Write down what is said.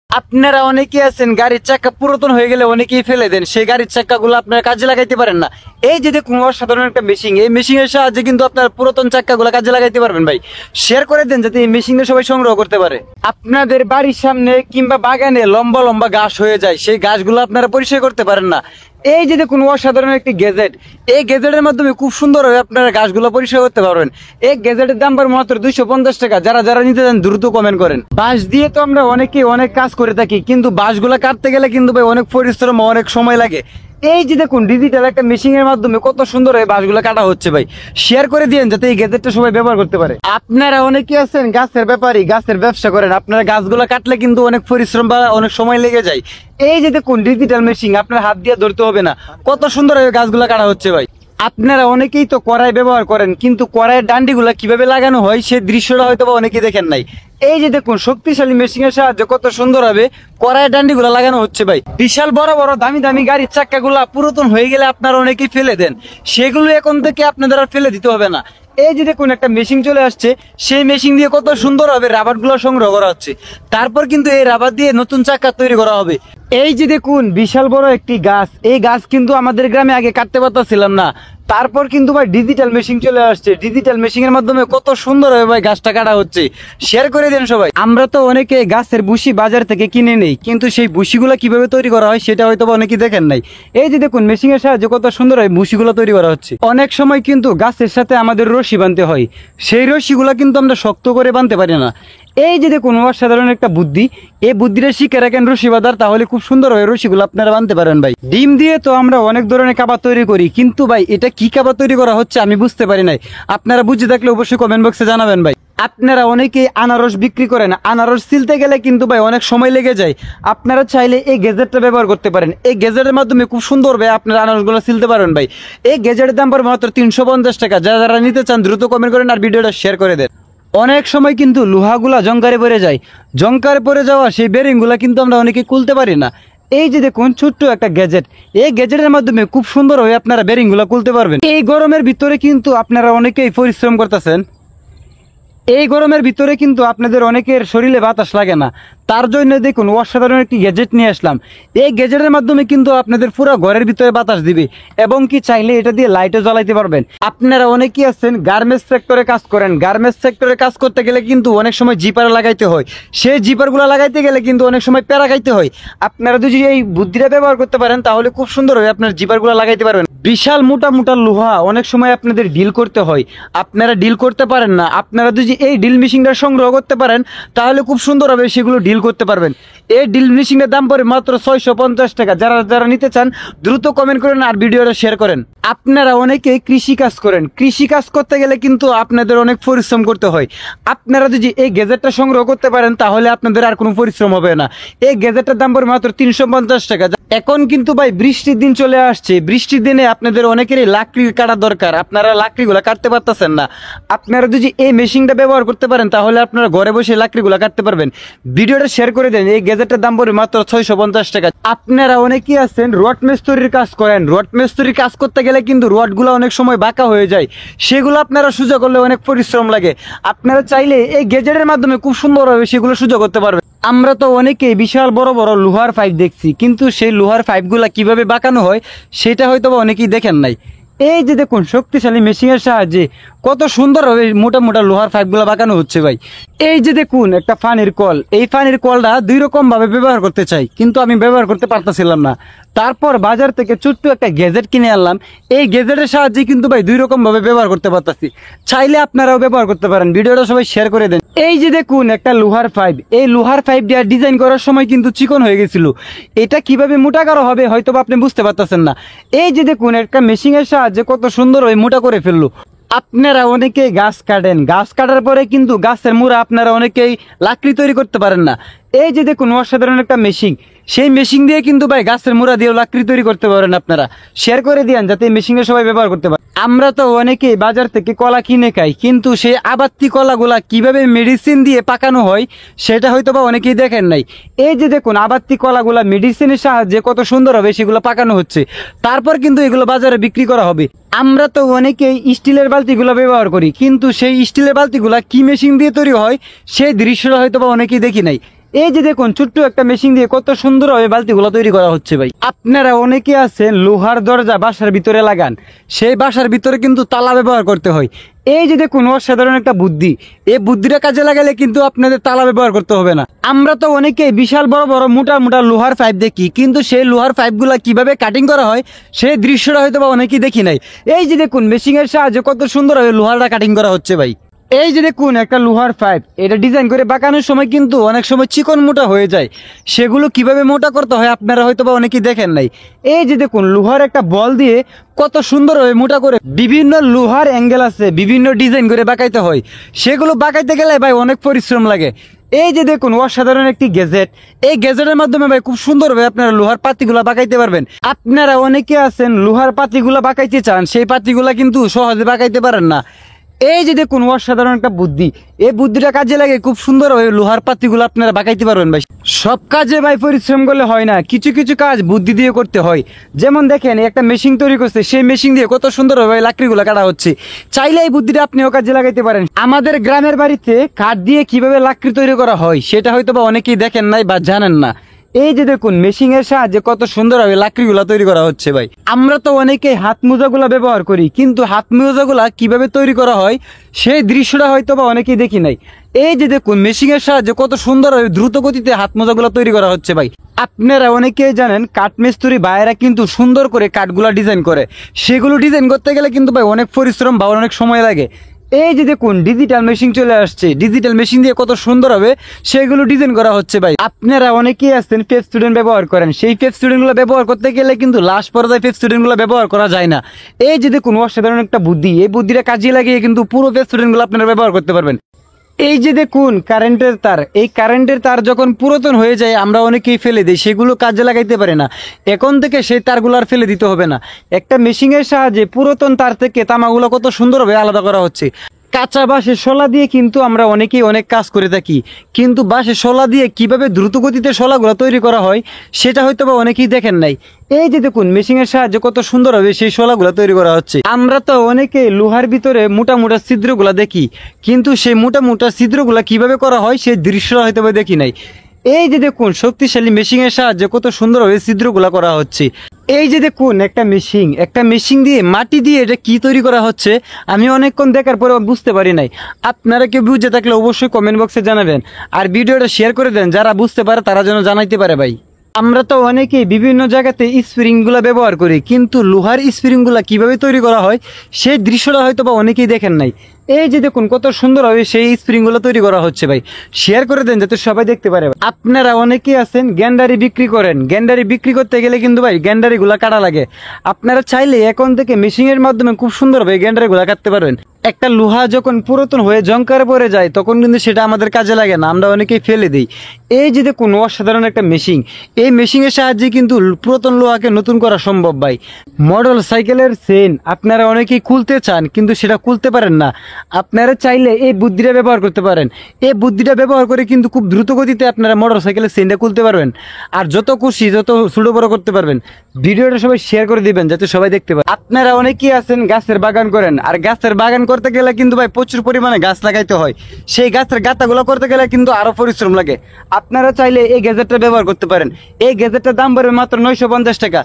আপনারা অনেকেই আছেন গাড়ির চাকা পুরাতন হয়ে গেলে অনেকেই ফেলে দেন, সেই গাড়ির চাকাগুলো আপনারা কাজে লাগাইতে পারেন না। এই যে দেখুন অসাধারণ একটা মেশিন, এই মেশিনের সাহায্যে কিন্তু আপনার পুরাতন চাকাগুলো কাজে লাগাইতে পারবেন ভাই। শেয়ার করে দেন যাতে এই মেশিনটা সবাই সংগ্রহ করতে পারে। আপনাদের বাড়ির সামনে কিংবা বাগানে লম্বা লম্বা ঘাস হয়ে যায়, সেই ঘাসগুলো আপনারা পরিষ্কার করতে পারেন না। এই যে দেখুন অসাধারণ একটি গ্যাজেট, এই গ্যাজেটের মাধ্যমে খুব সুন্দর ভাবে আপনারা ঘাসগুলো পরিষ্কার করতে পারবেন। এই গ্যাজেটের দাম পড়বে মাত্র 250 টাকা। যারা যারা নিতে চান দ্রুত কমেন্ট করেন। বাঁশ দিয়ে তো আমরা অনেকে অনেক কাজ করে থাকি, কিন্তু বাঁশগুলো কাটতে গেলে কিন্তু ভাই অনেক পরিশ্রম, অনেক সময় লাগে। এই যে দেখুন ডিজিটাল একটা মেশিন এর মাধ্যমে কত সুন্দর হয়ে বাঁশগুলো কাটা হচ্ছে ভাই। শেয়ার করে দিয়েন যাতে এই গ্যাজেটটা সবাই ব্যবহার করতে পারে। আপনারা অনেকে আছেন গাছের ব্যাপারী, গাছের ব্যবসা করেন, আপনারা গাছগুলো কাটলে কিন্তু অনেক পরিশ্রম বা অনেক সময় লেগে যায়। এই যে দেখুন ডিজিটাল মেশিন, আপনার হাত দিয়ে ধরতে হবে না, কত সুন্দর হয়ে গাছগুলো কাটা হচ্ছে ভাই। আপনারা অনেকেই তো কড়াই ব্যবহার করেন, কিন্তু কড়াইয়ের ডান্ডিগুলা কিভাবে লাগানো হয় সেই দৃশ্যটা হয়তো বা অনেকেই দেখেন নাই। এই যে দেখুন শক্তিশালী মেশিনের সাহায্যে কত সুন্দর হবে কড়াইয়ের ডান্ডিগুলা লাগানো হচ্ছে ভাই। বিশাল বড় বড় দামি দামি গাড়ির চাক্কাগুলা পুরাতন হয়ে গেলে আপনারা অনেকেই ফেলে দেন, সেগুলো এখন থেকে আপনাদের আর ফেলে দিতে হবে না। এই যে দেখুন একটা মেশিন চলে আসছে, সেই মেশিন দিয়ে কত সুন্দর হবে রাবার গুলো সংগ্রহ করা হচ্ছে। তারপর কিন্তু এই রাবার দিয়ে নতুন চাকা তৈরি করা হবে। এই যে দেখুন বিশাল বড় একটি গাছ, এই গাছ কিন্তু আমাদের গ্রামে আগে কাটতে পারতাছিলাম না। তারপর কিন্তু ভাই ডিজিটাল মেশিন চলে আসছে, ডিজিটাল মেশিনের মাধ্যমে কত সুন্দর হবে ভাই গাছটা কাটা হচ্ছে। শেয়ার করে দেন সবাই। আমরা তো অনেকে গাছের ভুসি বাজার থেকে কিনে নেই, কিন্তু সেই ভুসিগুলো কিভাবে তৈরি করা হয় সেটা হয়তো অনেকে দেখেন নাই। এই যে দেখুন মেশিনের সাহায্যে কত সুন্দর হয় ভুসিগুলো তৈরি করা হচ্ছে। অনেক সময় কিন্তু গাছের সাথে আমাদের রশি বাঁধতে হয়, সেই রশিগুলো কিন্তু আমরা শক্ত করে বাঁধতে পারি না। এই যে দেখুন অসাধারণ একটা বুদ্ধি, এই বুদ্ধিটা শিখে রাখেন রশি বাঁধার, তাহলে খুব সুন্দর হয় রশিগুলো আপনারা বাঁধতে পারেন ভাই। ডিম দিয়ে তো আমরা অনেক ধরনের খাবার তৈরি করি, কিন্তু ভাই এটা কি খাবার তৈরি করা হচ্ছে আমি বুঝতে পারি নাই। আপনারা বুঝে থাকলে অবশ্যই কমেন্ট বক্সে জানাবেন ভাই। আপনারা অনেকেই আনারস বিক্রি করেন, আনারস ছিলতে গেলে কিন্তু ভাই অনেক সময় লেগে যায়। আপনারা চাইলে এই গ্যাজেটটা ব্যবহার করতে পারেন, এই গ্যাজেটের মাধ্যমে খুব সুন্দর ভাই আপনারা আনারসগুলো ছিলতে পারেন ভাই। এই গ্যাজেটের দাম পড়বে মাত্র 350 টাকা। যারা যারা নিতে চান দ্রুত কমেন্ট করেন আর ভিডিওটা শেয়ার করে দেন। অনেক সময় কিন্তু লোহাগুলা জংকারে পড়ে যায়, জংকারে পড়ে যাওয়া সেই বেরিংগুলা কিন্তু আমরা অনেকে খুলতে পারি না। এই যে দেখুন ছোট্ট একটা গ্যাজেট, এই গ্যাজেটের মাধ্যমে খুব সুন্দর হয়ে আপনারা বেরিংগুলা খুলতে পারবেন। এই গরমের ভিতরে কিন্তু আপনারা অনেকেই পরিশ্রম করতেছেন, এই গরমের ভিতরে কিন্তু আপনাদের অনেকের শরীরে বাতাস লাগে না, তার জন্য দেখুন অসাধারণ একটি গ্যাজেট নিয়ে আসলাম। এই গ্যাজেটের মাধ্যমে কিন্তু আপনাদের পুরো ঘরের ভিতরে বাতাস দিবে, এবং কি চাইলে এটা দিয়ে লাইটও জ্বালাইতে পারবেন। আপনারা অনেকেই আছেন গার্মেন্টস সেক্টরে কাজ করেন, গার্মেন্টস সেক্টরে কাজ করতে গেলে কিন্তু অনেক সময় জিপার লাগাইতে হয়, সেই জিপারগুলো লাগাইতে গেলে কিন্তু অনেক সময় প্যারা খাইতে হয়। আপনারা যদি এই বুদ্ধিটা ব্যবহার করতে পারেন তাহলে খুব সুন্দর হবে আপনার জিপারগুলো লাগাইতে পারবেন। বিশাল মোটা মোটা লোহা অনেক সময় আপনাদের ডিল করতে হয়, আপনারা ডিল করতে পারেন না, আপনারা যদি এই ডিল মেশিনটা সংগ্রহ করতে পারেন তাহলে খুব সুন্দর হবে সেগুলো ডিল করতে পারবেন। এই ডিল মেশিনের দাম পড়ে মাত্র 650 টাকা। যারা যারা নিতে চান দ্রুত কমেন্ট করেন আর ভিডিওটা শেয়ার করেন। আপনারা অনেকে কৃষি কাজ করেন, কৃষি কাজ করতে গেলে কিন্তু আপনাদের অনেক পরিশ্রম করতে হয়। আপনারা যদি এই গ্যাজেটটা সংগ্রহ করতে পারেন তাহলে আপনাদের আর কোনো পরিশ্রম হবে না। এই গ্যাজেটটার দাম পড়ে মাত্র 350 টাকা। এখন কিন্তু ভাই বৃষ্টির দিন চলে আসছে, বৃষ্টির দিনে আপনাদের অনেকেরই লাকড়ি কাটা দরকার, আপনারা লাকড়িগুলা কাটতে পারতেছেন না। আপনারা যদি এই মেশিনটা ব্যবহার করতে পারেন তাহলে আপনারা ঘরে বসে লাকড়িগুলা কাটতে পারবেন। ভিডিওটা শেয়ার করে দেন। এই গ্যাজেটের দাম পড়বে মাত্র 650 টাকা। আপনারা অনেকেই আছেন রড মিস্ত্রির কাজ করেন, রড মিস্ত্রির কাজ করতে গেলে কিন্তু রডগুলো অনেক সময় বাঁকা হয়ে যায়, সেগুলো আপনারা সোজা করলে অনেক পরিশ্রম লাগে। আপনারা চাইলে এই গ্যাজেটের মাধ্যমে খুব সুন্দরভাবে সেগুলো সোজা করতে পারবেন। আমরা তো অনেকেই বিশাল বড় বড় লোহার পাইপ দেখছি, কিন্তু সেই লোহার পাইপগুলা কিভাবে বাঁকানো হয় সেটা হয়তো অনেকেই দেখেন নাই। এই যে দেখুন শক্তিশালী মেশিনের সাহায্যে কত সুন্দরভাবে মোটা মোটা লোহার পাইপগুলো বাঁকানো হচ্ছে ভাই। এই যে দেখুন একটা পানির কল, এই পানির কলটা 2 রকম ভাবে ব্যবহার করতে চাই, কিন্তু আমি ব্যবহার করতে পারতেছিলাম না। তারপর বাজার থেকে ছোট্ট একটা গ্যাজেট কিনে আনলাম, এই গ্যাজেটের সাহায্যে কিন্তু ভাই 2 রকম ভাবে ব্যবহার করতে পারতেছি। চাইলে আপনারাও ব্যবহার করতে পারেন। ভিডিওটা সবাই শেয়ার করে দেন। এই যে দেখুন একটা লোহার পাইপ, এই লোহার পাইপ দিয়ে ডিজাইন করার সময় কিন্তু চিকন হয়ে গেছিল, এটা কিভাবে মোটা করা হবে হয়তো আপনি বুঝতে পারতেছেন না। এই যে দেখুন একটা মেশিনের সাহায্যে কত সুন্দর হয়ে মোটা করে ফেললো। আপনারা অনেকেই গাছ কাটেন, গাছ কাটার পরে কিন্তু গাছের মুড়া আপনারা অনেকেই লাকড়ি তৈরি করতে পারেন না। এই যে দেখুন অসাধারণ একটা মেশিন, সেই মেশিন দিয়ে কিন্তু ভাই গাছের মুড়া দিয়ে লাকড়ি তৈরি করতে পারেন। আপনারা শেয়ার করে দিন যাতে এই মেশিনটা সবাই ব্যবহার করতে পারে। আমরা তো অনেকেই বাজার থেকে কলা কিনে খাই, কিন্তু সেই আবাত্তি কলাগুলা কিভাবে মেডিসিন দিয়ে পাকানো হয় সেটা হয়তো বা অনেকেই দেখেন নাই। এই যে দেখুন আবাত্তি কলাগুলা মেডিসিনের সাহায্যে কত সুন্দর হবে সেগুলো পাকানো হচ্ছে, তারপর কিন্তু এগুলো বাজারে বিক্রি করা হবে। আমরা তো অনেকেই স্টিলের বালতিগুলো ব্যবহার করি, কিন্তু সেই স্টিলের বালতিগুলা কি মেশিন দিয়ে তৈরি হয় সেই দৃশ্যটা হয়তো বা অনেকেই দেখি নাই। এই যে দেখুন ছোট্ট একটা মেশিন দিয়ে কত সুন্দরভাবে বালতিগুলো তৈরি করা হচ্ছে ভাই। আপনারা অনেকে আছেন লোহার দরজা বাসার ভিতরে লাগান, সেই বাসার ভিতরে কিন্তু তালা ব্যবহার করতে হয়। এই যে দেখুন অসাধারণ একটা বুদ্ধি, এই বুদ্ধিটা কাজে লাগালে কিন্তু আপনাদের তালা ব্যবহার করতে হবে না। আমরা তো অনেকে বিশাল বড় বড় মোটা মোটা লোহার পাইপ দেখি, কিন্তু সেই লোহার পাইপগুলা কিভাবে কাটিং করা হয় সেই দৃশ্যটা হয়তো বা অনেকেই দেখি নাই। এই যে দেখুন মেশিনের সাহায্যে কত সুন্দরভাবে লোহারটা কাটিং করা হচ্ছে ভাই। এই যে দেখুন একটা লোহার পাইপ, এটা ডিজাইন করে বাঁকানোর সময় কিন্তু অনেক সময় চিকন মোটা হয়ে যায়, সেগুলো কিভাবে মোটা করতে হয় আপনারা হয়তো বা অনেকেই দেখেন নাই। এই যে দেখুন লোহার একটা বল দিয়ে কত সুন্দরভাবে মোটা করে বিভিন্ন লোহার অ্যাঙ্গেল আছে, বিভিন্ন ডিজাইন করে বাঁকাইতে হয়, সেগুলো বাঁকাইতে গেলে ভাই অনেক পরিশ্রম লাগে। এই যে দেখুন অসাধারণ একটি গ্যাজেট, এই গ্যাজেটের মাধ্যমে ভাই খুব সুন্দরভাবে আপনারা লোহার পাতিগুলা বাঁকাইতে পারবেন। আপনারা অনেকে আছেন লোহার পাতিগুলা বাঁকাইতে চান, সেই পাতিগুলা কিন্তু সহজে বাঁকাইতে পারেন না। এই যে দেখুন অসাধারণ একটা বুদ্ধি, এই বুদ্ধিটা কাজে লাগে খুব সুন্দর ভাবে লোহার পাতিগুলো আপনারা বাঁকাইতে পারবেন ভাই। সব কাজে ভাই পরিশ্রম করলে হয় না, কিছু কিছু কাজ বুদ্ধি দিয়ে করতে হয়। যেমন দেখেন একটা মেশিন তৈরি করছে, সেই মেশিন দিয়ে কত সুন্দর ভাবে লাকড়িগুলো কাটা হচ্ছে, চাইলে এই বুদ্ধিটা আপনিও কাজে লাগাইতে পারেন। আমাদের গ্রামের বাড়িতে কাঠ দিয়ে কিভাবে লাকড়ি তৈরি করা হয় সেটা হয়তো বা অনেকেই দেখেন নাই বা জানেন না। এই যে দেখুন মেশিন এর সাহায্যে কত সুন্দরভাবে লাকড়িগুলা তৈরি করা হচ্ছে ভাই। আমরা তো অনেকেই হাত মোজাগুলা ব্যবহার করি, কিন্তু হাত মোজাগুলা কিভাবে তৈরি করা হয় সেই দৃশ্যটা হয়তো বা অনেকেই দেখি নাই। এই যে দেখুন মেশিন এর সাহায্যে কত সুন্দরভাবে দ্রুত গতিতে হাত মোজাগুলা তৈরি করা হচ্ছে ভাই। আপনারা অনেকেই জানেন কাঠমিস্ত্রি ভাইয়েরা কিন্তু সুন্দর করে কাঠগুলা ডিজাইন করে, সেগুলো ডিজাইন করতে গেলে কিন্তু ভাই অনেক পরিশ্রম বা অনেক সময় লাগে। এই যে দেখুন ডিজিটাল মেশিন চলে আসছে, ডিজিটাল মেশিন দিয়ে কত সুন্দর হবে সেগুলো ডিজাইন করা হচ্ছে ভাই। আপনারা অনেকেই আছেন ফেস স্টুডেন্ট ব্যবহার করেন, সেই ফেস স্টুডেন্ট গুলো ব্যবহার করতে গেলে কিন্তু লাস্ট পর্যায়ে ফেস স্টুডেন্ট গুলো ব্যবহার করা যায় না। এই যে দেখুন অসাধারণ একটা বুদ্ধি, এই বুদ্ধিটা কাজে লাগিয়ে কিন্তু পুরো ফেস স্টুডেন্ট গুলো আপনারা ব্যবহার করতে পারবেন। এই যে দেখুন কারেন্টের তার, এই কারেন্টের তার যখন পুরাতন হয়ে যায় আমরা অনেকেই ফেলে দিই, সেগুলো কাজে লাগাইতে পারে না। এখন থেকে সেই তারগুলো আর ফেলে দিতে হবে না, একটা মেশিনের সাহায্যে পুরাতন তার থেকে তামাগুলো কত সুন্দরভাবে আলাদা করা হচ্ছে। কাঁচা বাঁশের শলা দিয়ে কিন্তু আমরা অনেকেই অনেক কাজ করে থাকি, কিন্তু বাঁশের শলা দিয়ে কিভাবে দ্রুত গতিতে শলাগুলো তৈরি করা হয় সেটা হয়তো বা অনেকেই দেখেন নাই। এই যে দেখুন মেশিনের সাহায্যে কত সুন্দরভাবে সেই শলাগুলো তৈরি করা হচ্ছে। আমরা তো অনেকে লোহার ভিতরে মোটা মোটা ছিদ্রগুলা দেখি, কিন্তু সেই মোটা মোটা ছিদ্রগুলা কিভাবে করা হয় সেই দৃশ্যটা হয়তো বা দেখি নাই। এই যে দেখুন শক্তিশালী মেশিনের সাহায্যে কত সুন্দরভাবে ছিদ্রগুলা করা হচ্ছে। এই যে দেখুন একটা মেশিন দিয়ে মাটি দিয়ে এটা কি তৈরি করা হচ্ছে আমি অনেকক্ষণ দেখার পরে বুঝতে পারি নাই। আপনারা কেউ বুঝে থাকলে অবশ্যই কমেন্ট বক্সে জানাবেন, আর ভিডিওটা শেয়ার করে দেন, যারা বুঝতে পারে তারা যেন জানাইতে পারে ভাই। আমরা তো অনেকেই বিভিন্ন জায়গাতে স্প্রিং গুলা ব্যবহার করি, কিন্তু লোহার স্প্রিং গুলা কিভাবে তৈরি করা হয় সেই দৃশ্যটা হয়তো বা অনেকেই দেখেন নাই। এই যে দেখুন কত সুন্দর ভাবে সেই স্প্রিং গুলো তৈরি করা হচ্ছে ভাই, শেয়ার করে দেন যাতে সবাই দেখতে পারে। আপনারা অনেকেই আছেন গ্যান্ডারি বিক্রি করেন, গ্যান্ডারি বিক্রি করতে গেলে কিন্তু ভাই গ্যান্ডারি গুলা কাটা লাগে। আপনারা চাইলে এখন থেকে মেশিনের মাধ্যমে খুব সুন্দর ভাবে গ্যান্ডারি গুলা কাটতে পারবেন। একটা লোহা যখন পুরাতন হয়ে জংকারে পড়ে যায় তখন কিন্তু সেটা আমাদের কাজে লাগে না, আমরা অনেকেই ফেলে দিই। এই যে দেখুন অসাধারণ একটা মেশিন, এই মেশিনের সাহায্যে কিন্তু পুরাতন লোহাকে নতুন করা সম্ভব ভাই। মডেল সাইকেলের চেন আপনারা অনেকেই খুলতে চান, কিন্তু সেটা খুলতে পারেন না। আপনারা চাইলে এই বুদ্ধিটা ব্যবহার করতে পারেন, এই বুদ্ধিটা ব্যবহার করে কিন্তু খুব দ্রুত গতিতে আপনারা মোটর সাইকেলের চেনটা খুলতে পারবেন, আর যত খুশি যত ছোট বড় করতে পারবেন। ভিডিওটা সবাই শেয়ার করে দিবেন যাতে সবাই দেখতে পারে। আপনারা অনেকেই আছেন গাছের বাগান করেন, আর গাছের বাগান করতে গেলে কিন্তু ভাই প্রচুর পরিমাণে গাছ লাগাইতে হয়, সেই গাছের গাঁথাগুলো করতে গেলে কিন্তু আরো পরিশ্রম লাগে। আপনারা চাইলে এই গ্যাজেটটা ব্যবহার করতে পারেন, এই গ্যাজেটটার দাম পড়বে মাত্র 950 টাকা।